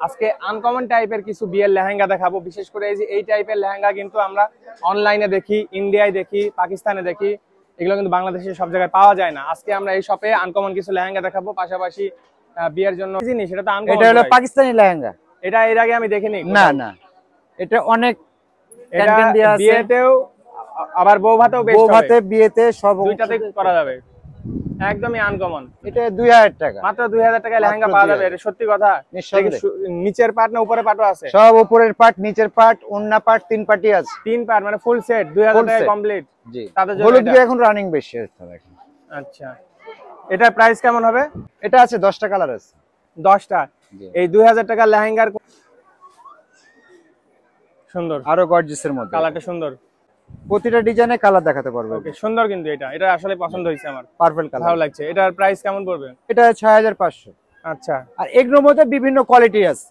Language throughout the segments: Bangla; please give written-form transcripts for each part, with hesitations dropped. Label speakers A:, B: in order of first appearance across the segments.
A: আজকে আনকমন টাইপের কিছু বিয়ের লেহেঙ্গা দেখাবো। বিশেষ করে এই যে এই টাইপের লেহেঙ্গা কিন্তু আমরা অনলাইনে দেখি, ইন্ডিয়ায় দেখি, পাকিস্তানে দেখি, এগুলো কিন্তু বাংলাদেশে সব জায়গায় পাওয়া যায় না। আজকে আমরা এই শপে আনকমন কিছু লেহেঙ্গা দেখাবো, পাশাপাশি বিয়ের জন্য জিনিস। এটা তো আনকমন,
B: এটা হলো পাকিস্তানি লেহেঙ্গা।
A: এটা এর আগে আমি দেখিনি।
B: না না, এটা অনেক
A: এটা বিয়েতেও আবার বউ ভাতেও বেশ হবে।
B: বউ ভাতে বিয়েতে সব
A: দুইটাতে করা যাবে। একদমই আনকমন।
B: এটা 2000 টাকা,
A: মাত্র 2000 টাকায় লেহেঙ্গা পাওয়া যাবে। এটা সত্যি কথা। নিচের পার্ট না উপরের পার্টও আছে?
B: সব উপরের পার্ট, নিচের পার্ট, ওন্না পার্ট, তিন পার্টি আছে।
A: তিন পার্ট মানে ফুল সেট 2000 টাকায় কমপ্লিট।
B: জি,
A: তাদের জন্য
B: হলুদ বিয়ে এখন রানিং বেশি আছে এখন।
A: আচ্ছা, এটার প্রাইস কেমন হবে?
B: এটা আছে 10টা কালার আছে।
A: 10টা। এই 2000 টাকার লেহেঙ্গার সুন্দর,
B: আরো গর্জিয়াসের মধ্যে
A: কালারটা সুন্দর।
B: প্রতিটা ডিজাইনে কালার দেখাতে পারবে।
A: ওকে, সুন্দর কিন্তু এটা আসলে পছন্দ হয়েছে আমার।
B: পার্পল কালার
A: ভালো লাগছে। এটার প্রাইস কেমন পড়বে?
B: এটা 6500।
A: আচ্ছা,
B: আর এগুলোর মধ্যে বিভিন্ন কোয়ালিটি আছে।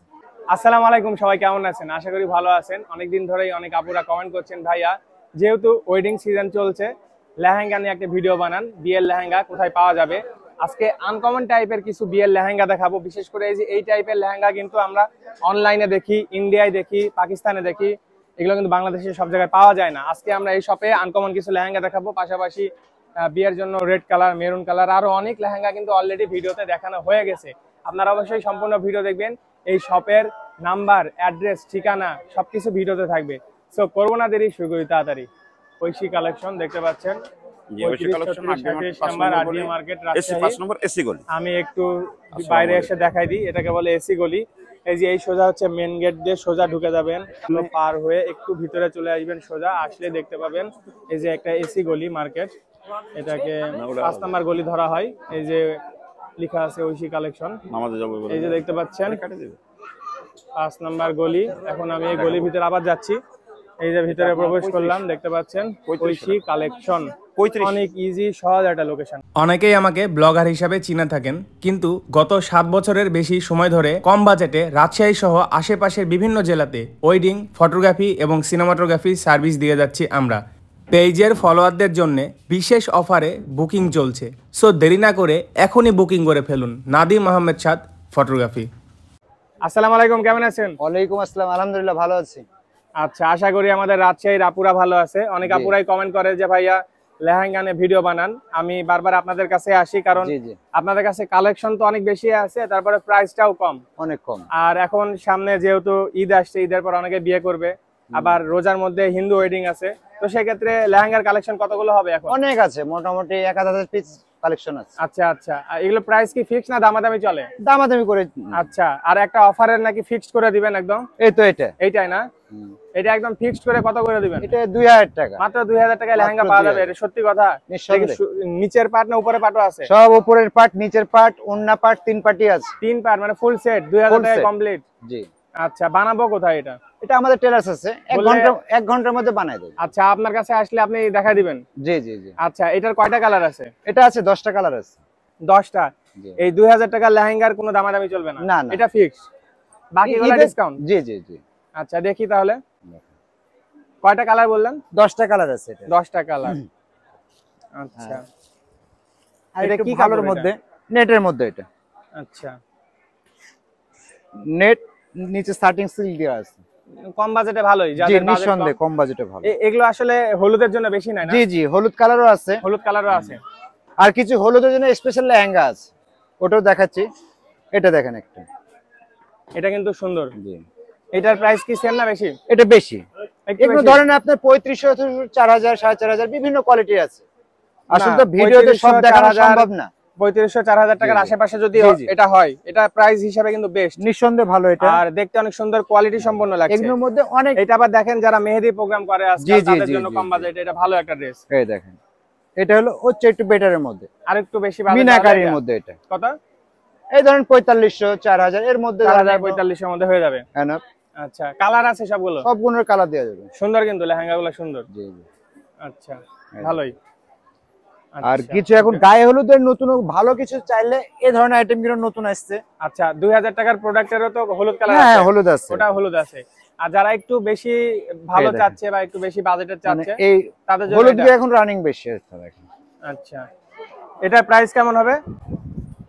A: আসসালামু আলাইকুম, সবাই কেমন আছেন? আশা করি ভালো আছেন। অনেকদিন ধরেই অনেক আপুরা কমেন্ট করছেন, ভাইয়া যেহেতু ওয়েডিং সিজন চলছে, লেহেঙ্গা নিয়ে একটা ভিডিও বানান, বিয়ের লেহেঙ্গা কোথায় পাওয়া যাবে। আজকে আনকমন টাইপের কিছু বিয়ের লেহেঙ্গা দেখাবো। বিশেষ করে এই যে এই টাইপের লেহেঙ্গা কিন্তু আমরা অনলাইনে দেখি, ইন্ডিয়ায় দেখি, পাকিস্তানে দেখি, এগুলো কিন্তু বাংলাদেশে সব জায়গায় পাওয়া যায় না। আজকে আমরা এই শপে আনকমন কিছু লেহেঙ্গা দেখাবো, পাশাপাশি বিয়ের জন্য রেড কালার, মেরুন কালার, আরো অনেক লেহেঙ্গা কিন্তু অলরেডি ভিডিওতে দেখানো হয়ে গেছে। আপনারা অবশ্যই সম্পূর্ণ ভিডিও দেখবেন। এই শপের নাম্বার, অ্যাড্রেস, ঠিকানা সবকিছু ভিডিওতে থাকবে। সো করবো না দেরি, শুরু করি তাড়াতাড়ি। ঐশী কালেকশন দেখতে পাচ্ছেন। আমি একটু বাইরে এসে দেখাই দিই, এটাকে বলে এসি গলি। এই যে এই সোজা হচ্ছে মেন গেট দিয়ে সোজা ঢুকে যাবেন, পার হয়ে একটু ভিতরে চলে আসবেন, সোজা আসলে দেখতে পাবেন এই যে একটা এসি গলি মার্কেট। এটাকে 5 নাম্বার গলি ধরা হয়। এই যে লেখা আছে ঐশী কালেকশন, এই যে দেখতে পাচ্ছেন 5 নাম্বার গলি। এখন আমি এই গলির ভিতরে আবার যাচ্ছি। এই যে ভিতরে প্রবেশ করলাম, দেখতে পাচ্ছেন ঐশী কালেকশন। অনেক ইজি, সহজ একটা লোকেশন। অনেকেই আমাকে ব্লগার হিসাবে চিনে থাকেন, কিন্তু গত 7 বছরের বেশি সময় ধরে কম বাজেটে রাজশাহী সহ আশেপাশের বিভিন্ন জেলাতে ওয়েডিং, ফটোগ্রাফি এবং সিনেমাটোগ্রাফি সার্ভিস দিয়ে যাচ্ছি আমরা। পেজের ফলোয়ারদের জন্য বিশেষ অফারে বুকিং চলছে। সো দেরি না করে এখনই বুকিং করে ফেলুন। নাদিম আহমেদ সাদ ফটোগ্রাফি। আসসালামু আলাইকুম, কেমন আছেন?
B: ওয়ালাইকুম আসসালাম, আলহামদুলিল্লাহ ভালো আছি।
A: আচ্ছা, আশা করি আমাদের রাজশাহীর আপুরা ভালো আছে। অনেক আপুরাই কমেন্ট করে যে ভাইয়া লেহেঙ্গা নিয়ে ভিডিও বানান। আমি বারবার আপনাদের কাছে আসি, কারণ আপনাদের কাছে কালেকশন তো অনেক বেশি আছে, তারপরে প্রাইসটাও কম,
B: অনেক কম।
A: আর এখন সামনে যেহেতু ঈদ আসছে, ঈদের পর অনেকে বিয়ে করবে, আবার রোজার মধ্যে হিন্দু ওয়েডিং আছে। তো সেক্ষেত্রে লেহেঙ্গার কালেকশন কতগুলো হবে এখন?
B: অনেক আছে, মোটামুটি 1000 পিস কালেকশন আছে।
A: আচ্ছা আচ্ছা, এগুলো প্রাইস কি ফিক্স না দামাদামি চলে?
B: দামাদামি করে।
A: আচ্ছা, আর একটা অফারের নাকি ফিক্সড করে দিবেন একদম?
B: এই তো এইটাই না,
A: এটা একদম ফিক্সড করে কত করে দিবেন?
B: এটা 2000 টাকা।
A: মাত্র 2000 টাকায় লেহেঙ্গা পাওয়া যাবে। এটা সত্যি কথা। নিচের পার্ট না উপরের পার্টও আছে?
B: সব উপরের পার্ট, নিচের পার্ট, ওন্না পার্ট, তিন পার্টি আছে।
A: তিন পার্ট মানে ফুল সেট 2000 টাকায় কমপ্লিট।
B: জি।
A: আচ্ছা, বানাবো কোথায় এটা?
B: এটা আমাদের টেলার্স আছে, 1 ঘন্টার মধ্যে বানাই দেব।
A: আচ্ছা, আপনার কাছে আসলে আপনি দেখাই দিবেন?
B: জি জি জি।
A: আচ্ছা, এটার কয়টা কালার আছে?
B: এটা আছে 10টা কালার আছে।
A: 10টা। এই 2000 টাকার লেহেঙ্গার কোনো দামাদামি চলবে না?
B: না,
A: এটা ফিক্স, বাকিগুলো ডিসকাউন্ট?
B: জি জি জি।
A: আচ্ছা, দেখি তাহলে কয়টা কালার বললেন?
B: 10টা কালার আছে এটা।
A: 10টা কালার। আচ্ছা,
B: আর এটা কি কালার মধ্যে? নেটের মধ্যে এটা।
A: আচ্ছা,
B: নেট নিচে স্টার্টিং সিল দেওয়া আছে।
A: কম বাজেটে ভালোই,
B: যাদের নিঃসন্দেহে কম বাজেটে ভালো।
A: এগুলো আসলে হলুদের জন্য বেশি নাই না?
B: জি জি, হলুদ কালারও আছে।
A: হলুদ কালারও আছে।
B: আর কিছু হলুদের জন্য স্পেশাল লেহেঙ্গা আছে, ওটাও দেখাচ্ছি। এটা দেখেন একটা,
A: এটা কিন্তু সুন্দর। জি। এটার প্রাইস কি সেম না বেশি?
B: এটা বেশি। এগুলো ধরেন আপনার 3500, 4000, 4500 বিভিন্ন কোয়ালিটি আছে। আসলে তো ভিডিওতে সব দেখানো সম্ভব না।
A: 3500, 4000 টাকার আশেপাশে যদি এটা হয়, এটা প্রাইস হিসাবে কিন্তু বেস্ট,
B: নিঃসন্দেহে ভালো। এটা
A: আর দেখতে অনেক সুন্দর, কোয়ালিটি সম্পন্ন লাগছে।
B: এগুলোর মধ্যে অনেক।
A: এটা আবার দেখেন যারা মেহেদি প্রোগ্রাম করে আজকাল, তাদের জন্য কম বাজেটে এটা ভালো একটা ড্রেস।
B: এই দেখেন, এটা হলো হচ্ছে একটু বেটারের মধ্যে,
A: আর একটু বেশি বাজেট
B: মিনাকারির মধ্যে। এটা
A: কত?
B: এই ধরেন 4500, 4000 এর মধ্যে,
A: 4500 এর মধ্যে হয়ে যাবে।
B: এনাফ।
A: আচ্ছা, কালার আছে সবগুলো?
B: সবগুলোর কালার দেওয়া যাবে।
A: সুন্দর কিন্তু লেহেঙ্গাগুলো সুন্দর।
B: জি জি।
A: আচ্ছা, ভালোই।
B: আর কিছু এখন গায়ে হলুদের নতুন ভালো কিছু চাইলে এই ধরনের আইটেম গুলো নতুন আসছে।
A: আচ্ছা, 2000 টাকার প্রোডাক্টেরও তো হলুদ কালার আছে?
B: হ্যাঁ, হলুদ আছে,
A: ওটা হলুদ আছে। আর যারা একটু বেশি ভালো চাচ্ছে বা একটু বেশি বাজেটের চাচ্ছে,
B: এই
A: তাদের জন্য
B: হলুদ এখন রানিং বেশি আছে এখন।
A: আচ্ছা, এটার প্রাইস কেমন হবে?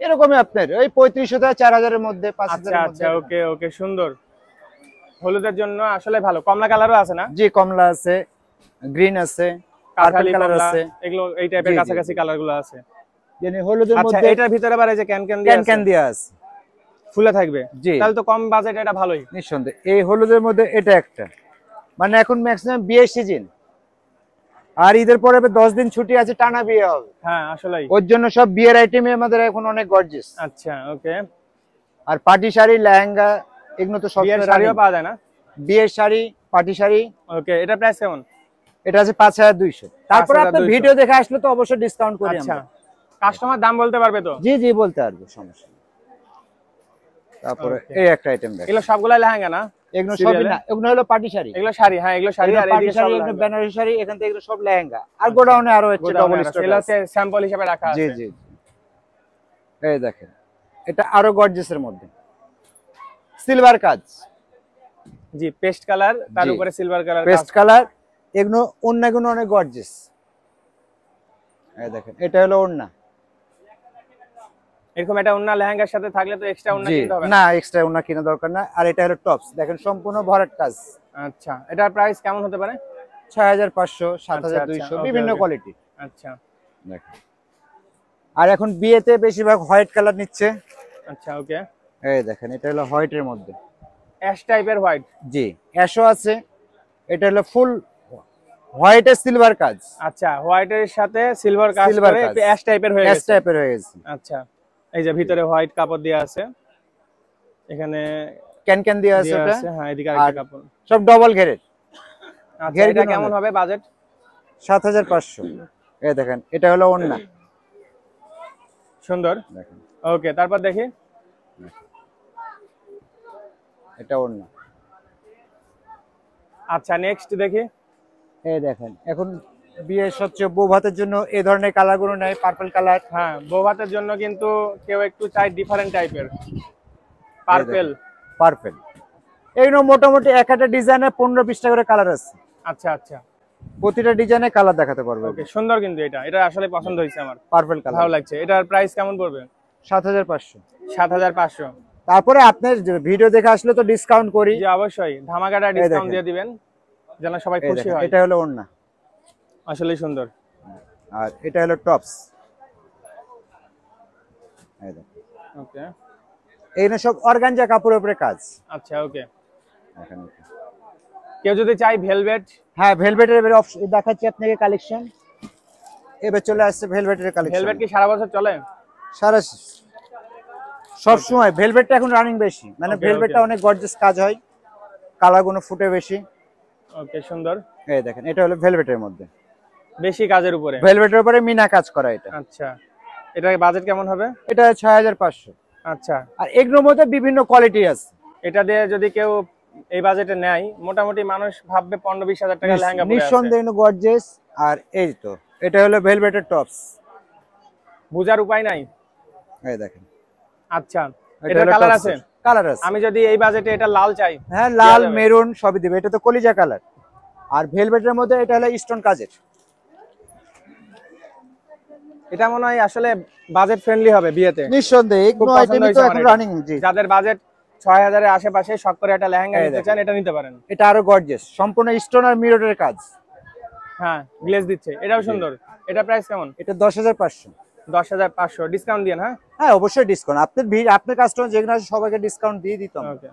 B: এরকমই আপনার ওই 3500 থেকে 4000 এর মধ্যে 5000
A: আচ্ছা
B: এর
A: আচ্ছা,
B: মধ্যে।
A: ওকে ওকে, সুন্দর। হলুদের জন্য আসলে ভালো। কমলা কালারও আছে না?
B: জি, কমলা আছে, গ্রিন আছে, পার্পল
A: কাঠালি
B: কালার
A: কমলা,
B: আছে।
A: এগুলো এই টাইপের
B: জি, জি,
A: কাছাকাছি
B: জি।
A: কালার গুলো আছে।
B: মানে হলুদের
A: আচ্ছা,
B: মধ্যে
A: এটার ভিতরে আবার এই যে ক্যান দিয়ে
B: ক্যান
A: আছে,
B: ক্যান দেয়া আছে,
A: ফুলে থাকবে।
B: জি
A: তাহলে তো কম বাজেট, এটা ভালোই।
B: নিঃসন্দেহে। এই হলুদের মধ্যে এটা একটা, মানে এখন ম্যাক্সিমাম বিয়ের সিজন, আর ঈদের পরে 10 দিন ছুটি আছে, টানা বিয়ে হবে।
A: হ্যাঁ আসলেই।
B: ওর জন্য সব বিয়ের আইটেমে আমাদের এখন অনেক গর্জিয়াস।
A: আচ্ছা ওকে।
B: আর পার্টি শাড়ি, লেহেঙ্গা, এগুলো তো সব
A: বিয়ের শাড়িও পাওয়া যায় না?
B: বিয়ের শাড়ি, পার্টি শাড়ি।
A: ওকে, এটা প্রাইস কেমন?
B: এটা আছে 5200। তারপরে আপনার
A: 5200।
B: ভিডিও দেখে আসলে তো অবশ্যই ডিসকাউন্ট করি
A: আচ্ছা,
B: আমরা।
A: কাস্টমার দাম বলতে পারবে তো?
B: জি জি, বলতে পারবো, সমস্যা নেই। তারপরে
A: Okay.
B: এই একটা আইটেম দেখেন,
A: এগুলো সবগুলাই লেহেঙ্গা না?
B: এগুলো সবই
A: Serial-এ?
B: না, এগুলো হলো পার্টি শাড়ি।
A: এগুলো শাড়ি, হ্যাঁ এগুলো শাড়ি, আর
B: পার্টি
A: এদিকে সব
B: শাড়ি, এগুলো
A: লেহেঙ্গা।
B: বেনারসি শাড়ি, এখান থেকে এগুলো সব লেহেঙ্গা। আর গোডাউনে আরো হচ্ছে
A: গোডাউনে
B: ডবল
A: আছে,
B: স্টক
A: এগুলো
B: আছে।
A: হচ্ছে স্যাম্পল হিসেবে রাখা
B: জি
A: আছে।
B: জি জি। এই দেখেন, এটা আরো গর্জিয়াসের মধ্যে সিলভার কাজ।
A: জি, পেস্ট কালার, তার
B: জি।
A: উপরে সিলভার কালার
B: পেস্ট কালার, এগুলো ওড়নাগুলো অনেক গর্জিয়াস। এই দেখেন, এটা হলো ওড়না।
A: এরকম একটা ওন্না লেহেঙ্গার সাথে থাকলে তো এক্সট্রা ওন্না
B: জি,
A: কিনতে হবে না?
B: না এক্সট্রা ওড়না কেনা দরকার না। আর এটা হলো টপস, দেখেন সম্পূর্ণ ভরাট কাজ।
A: আচ্ছা, এটার প্রাইস কেমন হতে পারে?
B: 6500,
A: আচ্ছা,
B: 7200,
A: okay,
B: বিভিন্ন
A: okay.
B: কোয়ালিটি।
A: আচ্ছা
B: দেখেন, আর এখন বিয়েতে বেশিরভাগ হোয়াইট কালার নিচ্ছে।
A: আচ্ছা ওকে।
B: এই দেখেন, এটা হলো হোয়াইটের মধ্যে।
A: অ্যাশ টাইপের হোয়াইট।
B: জি, অ্যাশও আছে। এটা হলো ফুল হোয়াইটের সিলভার কাজ।
A: আচ্ছা, হোয়াইটের সাথে সিলভার কাজ
B: Silver
A: করে
B: কাজ।
A: একটু অ্যাশ টাইপের হয়ে
B: অ্যাশ
A: গেছে।
B: টাইপের হয়ে গেছে।
A: আচ্ছা, এই যে ভিতরে হোয়াইট কাপড় দেয়া আছে, এখানে
B: ক্যান ক্যান দেওয়া আছে
A: দেয়া
B: ওটা।
A: আছে, হ্যাঁ এদিকে আরেকটা
B: আর
A: কাপড়।
B: সব ডবল ঘেরের।
A: আচ্ছা,
B: ঘের
A: এটা
B: গুলো
A: কেমন
B: অনেক।
A: হবে বাজেট?
B: 7500। এই দেখেন, এটা হলো ওড়না।
A: সুন্দর।
B: দেখেন,
A: ওকে, তারপর দেখি।
B: এটা ওড়না।
A: আচ্ছা, নেক্সট দেখি।
B: এই দেখেন, এখন বিয়ের সবচেয়ে বউ ভাতের জন্য এই ধরনের কালার গুলো নেয়, পার্পল কালার।
A: হ্যাঁ, বৌভাতের জন্য কিন্তু কেউ একটু চাই ডিফারেন্ট টাইপের, পার্পল।
B: পার্পল, এইগুলো মোটামুটি এক একটা ডিজাইনে 15-20টা করে কালার আছে।
A: আচ্ছা আচ্ছা
B: প্রতিটা ডিজাইনে কালার দেখাতে পারবে।
A: ওকে, সুন্দর। কিন্তু এটা আসলে পছন্দ হয়েছে আমার,
B: পার্পল কালার
A: ভালো লাগছে। এটার প্রাইস কেমন পড়বে?
B: 7500।
A: 7500।
B: তারপরে আপনার ভিডিও দেখে আসলে তো ডিসকাউন্ট করি।
A: জি অবশ্যই, ধামাকাটা ডিসকাউন্ট দিয়ে দিবেন যেন সবাই
B: এই
A: খুশি
B: দেখেন,
A: হয়।
B: এটা হলো ওড়না।
A: আসলেই সুন্দর।
B: আর এটা হলো টপস। এই দেখেন,
A: ওকে
B: এইগুলো সব অর্গানজা কাপড়ের উপরে কাজ।
A: আচ্ছা ওকে।
B: দেখেন,
A: কেউ যদি চাই ভেলভেট?
B: হ্যাঁ ভেলভেটের এবারে দেখাচ্ছি আপনাকে কালেকশন। এবার চলে আসছে ভেলভেটের কালেকশন।
A: ভেলভেট কি সারা বছর চলে?
B: সারা সব সময় ভেলভেটটা এখন রানিং বেশি, মানে
A: Okay,
B: ভেলভেটটা
A: okay.
B: অনেক গর্জিয়াস কাজ হয়, কালারগুলো ফুটে বেশি।
A: ওকে, সুন্দর।
B: এই দেখেন, এটা হলো ভেলভেটের মধ্যে,
A: বেশি কাজের উপরে।
B: ভেলভেটের উপরে মিনা কাজ করা এটা।
A: আচ্ছা, এটার বাজেট কেমন হবে?
B: এটা 6500।
A: আচ্ছা,
B: আর এগুলোর মধ্যে বিভিন্ন কোয়ালিটি আছে।
A: এটা দিয়ে যদি কেউ এই বাজেটে নেয়, মোটামুটি মানুষ ভাববে 15-20 হাজার টাকা লেহেঙ্গা পরে আছে।
B: নিঃসন্দেহে গর্জিয়াস। আর এই তো এটা হলো ভেলভেটের টপস।
A: বুঝার উপায় নাই।
B: এই দেখেন,
A: আচ্ছা,
B: এটা
A: এটা
B: হলো
A: কালার
B: tops
A: আছে?
B: এর। কালার আছে।
A: আমি যদি এই বাজেটে এটা লাল চাই?
B: হ্যাঁ,
A: দেয়া
B: লাল
A: যাবে?
B: মেরুন সবই দিবে। এটা তো কলিজা কালার। আর ভেলভেটের মধ্যে এটা হলো স্টোন কাজের।
A: এটা মনে হয় আসলে বাজেট ফ্রেন্ডলি হবে বিয়েতে।
B: নিঃসন্দেহে
A: খুব
B: এগুলো
A: পছন্দ
B: আইটেমই তো
A: হয়েছে আমার
B: এখন
A: এটা।
B: রানিং। জি,
A: যাদের বাজেট 6000 এর আশেপাশে, শখ করে একটা লেহেঙ্গা
B: এই
A: নিতে
B: দেখেন।
A: চান, এটা নিতে পারেন।
B: এটা আরো গর্জিয়াস, সম্পূর্ণ স্টোন আর মিররের কাজ।
A: হ্যাঁ, গ্লেজ দিচ্ছে, এটাও সুন্দর। এটা প্রাইস কেমন?
B: এটা 10500।
A: 10500 ডিসকাউন্ট দিন। হ্যাঁ
B: হ্যাঁ অবশ্যই ডিসকাউন্ট। আপনার কাস্টমার যেগুলো আছে সবাইকে ডিসকাউন্ট দিয়ে দিতাম।
A: ওকে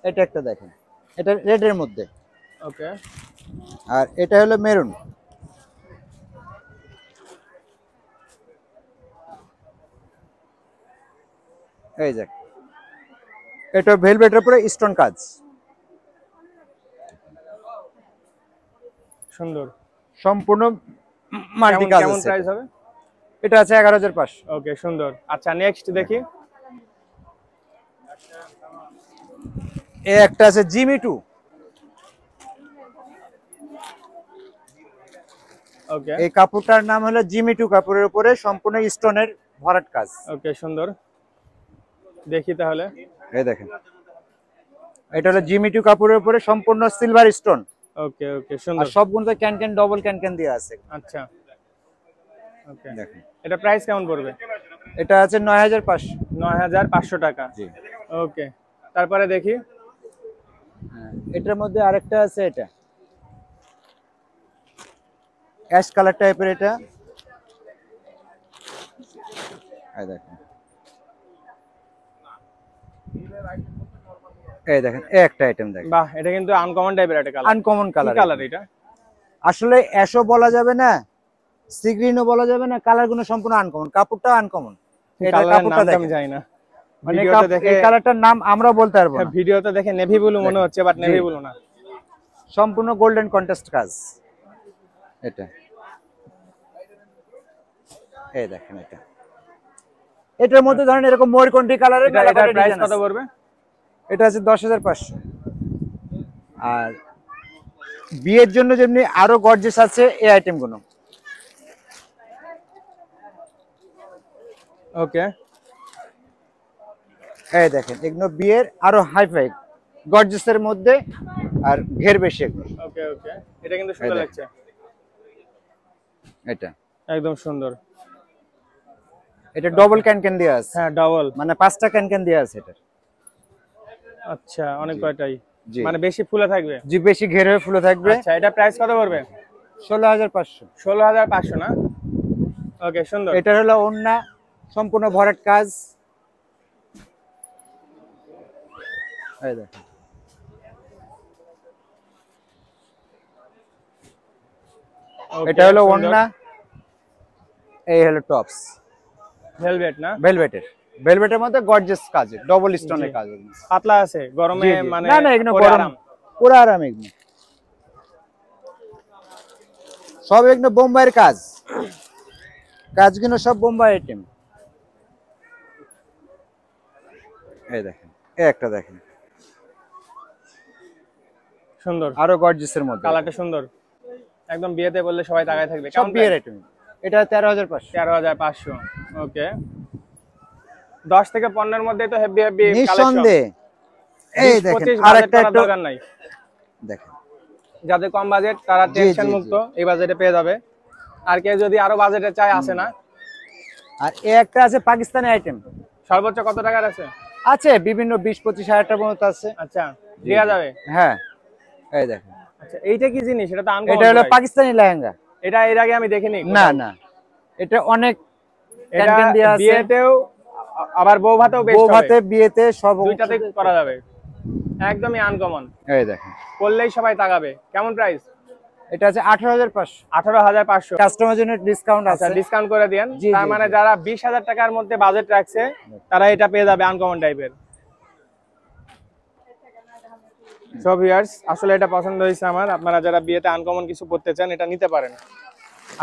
B: এটা একটা দেখেন, এটা রেডের মধ্যে।
A: ওকে।
B: আর এটা হলো মেরুন। এই যে এটা ভেলভেটের উপরে স্টোন কাজ।
A: সুন্দর।
B: সম্পূর্ণ মাল্টি কাজ
A: কেমন
B: আছে।
A: প্রাইস হবে?
B: এটা আছে 11500।
A: ওকে, সুন্দর। আচ্ছা, নেক্সট দেখি।
B: এই একটা আছে জিমি 2।
A: ওকে
B: এই কাপড়টার নাম হলো জিমি 2। কাপড়ের উপরে সম্পূর্ণ স্টোনের ভরাট কাজ।
A: ওকে, সুন্দর। দেখি তাহলে।
B: এই দেখেন, এটা হলো জিমি 2 কাপড়ের উপরে সম্পূর্ণ সিলভার স্টোন।
A: ওকে ওকে,
B: আর
A: সুন্দর।
B: সবগুলোতে ক্যান ডবল ক্যান দেওয়া আছে।
A: আচ্ছা ওকে।
B: দেখেন,
A: এটা প্রাইস কেমন পড়বে?
B: এটা আছে 9500।
A: 9500 টাকা।
B: জি।
A: ওকে, তারপরে দেখি
B: এটার মধ্যে আরেকটা আছে, এটা অ্যাশ কালার টাইপের। এটা এই দেখেন, এই দেখেন এই একটা আইটেম দেখেন।
A: বাহ, এটা কিন্তু আনকমন টাইপের একটা কালার।
B: Uncommon colour.
A: কি কালার এটা?
B: আসলে অ্যাশও বলা যাবে না, সি গ্রিনও বলা যাবে না, কালার গুলো সম্পূর্ণ আনকমন, কাপড়টা আনকমন। এটা কাপড়টা দেখেন,
A: আমি জানি না,
B: মানে এই কালারটার নাম আমরা বলতে পারবো না।
A: ভিডিওতে দেখে নেভি ব্লু মনে হচ্ছে, বাট নেভি ব্লু না,
B: সম্পূর্ণ গোল্ডেন কন্ট্রাস্ট কাজ। এটা এই দেখেন, এটার মধ্যে ধরেন এরকম ময়ূরকণ্ঠী কালারের।
A: এটার প্রাইস কত পড়বে?
B: এটা আছে 10500। আর বিয়ের জন্য যেমনি আরো গর্জিয়াস আছে এই আইটেম গুলো।
A: ওকে,
B: এই দেখেন এগুলো বিয়ের আরো হাইফাই গর্জিয়াসের মধ্যে, আর ঘের বেশি এগুলো।
A: ওকে ওকে, এটা কিন্তু সুন্দর লাগছে।
B: এটা
A: একদম সুন্দর।
B: এটা ডবল ক্যান দেয়া আছে।
A: হ্যাঁ, ডবল,
B: মানে 5টা ক্যান দেয়া আছে এটা।
A: আচ্ছা, অনেক কয়টাই, মানে বেশি ফুলে থাকবে?
B: জি, বেশি ঘের হয়ে ফুলে থাকবে।
A: আচ্ছা, এটা প্রাইস কত পড়বে?
B: 16500।
A: 16500 না? ওকে, সুন্দর।
B: এটা হলো ওন্না, সম্পূর্ণ ভরাট কাজ। এই দেখেন, এটা হলো ওন্না, এই হলো টপস।
A: ভেলভেট না?
B: ভেলভেটের মধ্যে গর্জিয়াস কাজ, ডবল স্টোনের কাজ।
A: পাতলা আছে, গরমে মানে
B: না না, এগুলো গরম পুরো আরাম। এগুলো সব এগুলো বোম্বাইয়ের কাজগুলো সব বোম্বাই আইটেম। এই দেখেন, এই একটা দেখেন,
A: সুন্দর,
B: আরো গর্জিয়াসের মধ্যে।
A: কালারটা সুন্দর, একদম বিয়েতে বললে সবাই তাকায় থাকবে।
B: সব বিয়ের আইটেম। এটা 13500।
A: 13500। ওকে, 10 থেকে 15 এর মধ্যে তো হেভি কালেকশন
B: নিঃসন্দেহে। এই দেখেন আরেকটা একটু
A: দরকার নাই।
B: দেখেন,
A: যাদের কম বাজেট তারা টেনশন মুক্ত এই বাজেটে পেয়ে যাবে। আর কেউ যদি আরো বাজেটে চায় আসে না।
B: আর এই একটা আছে পাকিস্তানি আইটেম।
A: সর্বোচ্চ কত টাকার আছে?
B: আছে বিভিন্ন 20-25 হাজার টাকার মতো আছে।
A: আচ্ছা, দেয়া যাবে?
B: হ্যাঁ, এই দেখেন।
A: আচ্ছা, এইটা কি জিনিস? এটা তো আনকমন।
B: এটা হলো পাকিস্তানি লেহেঙ্গা।
A: এটা এর আগে আমি দেখিনি।
B: না না, এটা অনেক
A: এটা বিয়েতেও আবার বউ ভাতেও বেস্ট হবে।
B: বউ ভাতে বিয়েতে সব
A: দুইটাতে করা যাবে, একদমই আনকমন।
B: এই দেখেন,
A: করলেই সবাই তাকাবে। কেমন প্রাইস?
B: এটা আছে 18500।
A: 18500।
B: কাস্টমারের জন্য ডিসকাউন্ট আছে।
A: আচ্ছা, ডিসকাউন্ট করে দেন। তার মানে যারা 20000 টাকার মধ্যে বাজেট রাখছে তারা এটা পেয়ে যাবে আনকমন টাইপের। সো ভিউয়ার্স, আসলে এটা পছন্দ হয়েছে আমার। আপনারা যারা বিয়েতে আনকমন কিছু পড়তে চান এটা নিতে পারেন।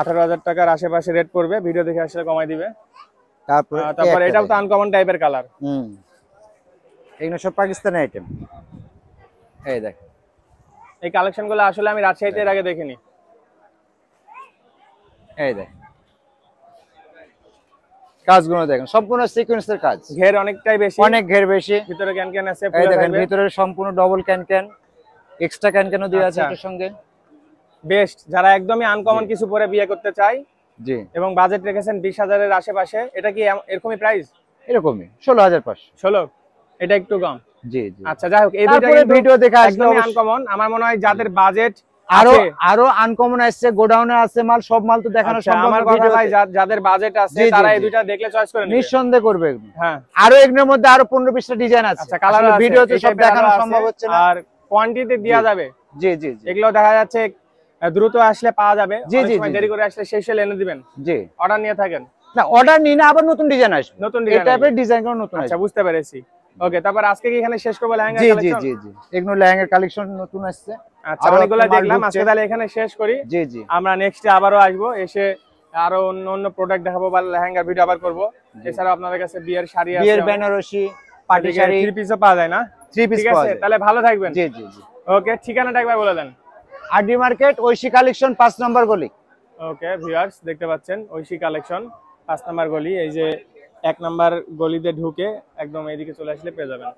A: 18000 টাকার আশেপাশে রেট পড়বে, ভিডিও দেখে আসলে কমাই দিবে। তারপর এটাও তো আনকমন টাইপের কালার।
B: এগুলো সব পাকিস্তানি আইটেম। এই দেখেন,
A: এই কালেকশনগুলো আসলে আমি রাজশাহীতে এর আগে দেখিনি।
B: এই দেখেন কাজগুলো দেখেন, সম্পূর্ণ সিকোয়েন্সের কাজ।
A: ঘের অনেকটাই বেশি,
B: অনেক ঘের বেশি।
A: ভিতরে ক্যান আছে,
B: এই দেখেন ভিতরে সম্পূর্ণ ডবল ক্যান, এক্সট্রা ক্যানও দেওয়া আছে এর সঙ্গে।
A: বেস্ট, যারা একদমই আনকমন কিছু পরে বিয়ে করতে চায়
B: জি,
A: এবং বাজেট রেখেছেন 20000 এর আশেপাশে। এটা কি এরকমই প্রাইস?
B: এরকমই 16500।
A: 16? এটা একটু কম।
B: জি জি।
A: আচ্ছা, যাই হোক, এই দুইটা
B: ভিডিও দেখে আসলে
A: একদমই আনকমন। আমার মনে হয় যাদের বাজেট
B: আরো আনকমন আসছে, গোডাউনে আছে মাল, সব মাল তো দেখানো সম্ভব।
A: আমার কথা ভাই, যাদের বাজেট আছে তারা এই দুইটা দেখলে চয়েস করে নেবে,
B: নিঃসন্দেহে করবে।
A: হ্যাঁ,
B: আরো এগুলোর মধ্যে আরো 15-20টা ডিজাইন আছে।
A: আচ্ছা, কালার আছে,
B: ভিডিওতে সব দেখানো সম্ভব হচ্ছে না।
A: আর কোয়ান্টিটি দেয়া যাবে।
B: জি জি,
A: এগুলো দেখা যাচ্ছে দ্রুত আসলে পাওয়া যাবে।
B: জি জি,
A: দেরি করে আসলে শেষ হলে এনে দিবেন।
B: জি,
A: অর্ডার নিয়ে থাকেন।
B: না, অর্ডার নিই না, আবার নতুন ডিজাইন আসবে।
A: নতুন ডিজাইন,
B: এই টাইপের ডিজাইনগুলো নতুন আসবে।
A: আচ্ছা, বুঝতে পেরেছি। ওকে, তারপর আজকে কি এখানে শেষ করব লেহেঙ্গা
B: কালেকশন? জি জি জি, এগুলো লেহেঙ্গার কালেকশন নতুন আসছে।
A: আচ্ছা, অনেকগুলো দেখলাম আজকে, তাহলে এখানে শেষ করি।
B: জি জি,
A: আমরা নেক্সটে আবারও আসবো, এসে আরো অন্য প্রোডাক্ট দেখাবো বা লেহেঙ্গার ভিডিও আবার করব। এছাড়াও আপনাদের কাছে বিয়ের শাড়ি আছে,
B: বিয়ের বেনারসি, পার্টি শাড়ি,
A: 3 পিসও পাওয়া যায় না?
B: 3 পিস পাওয়া যায়।
A: তাহলে ভালো থাকবেন।
B: জি জি জি।
A: ওকে, ঠিকানাটা একবার বলে দেন।
B: আরডি মার্কেট, ঐশী কালেকশন, 5 নম্বর গলি।
A: ওকে ভিউয়ার্স, দেখতে পাচ্ছেন ঐশী কালেকশন 5 নম্বর গলি। এই যে 1 নম্বর গলিতে ঢুকে একদম এইদিকে চলে আসলে পেয়ে যাবেন।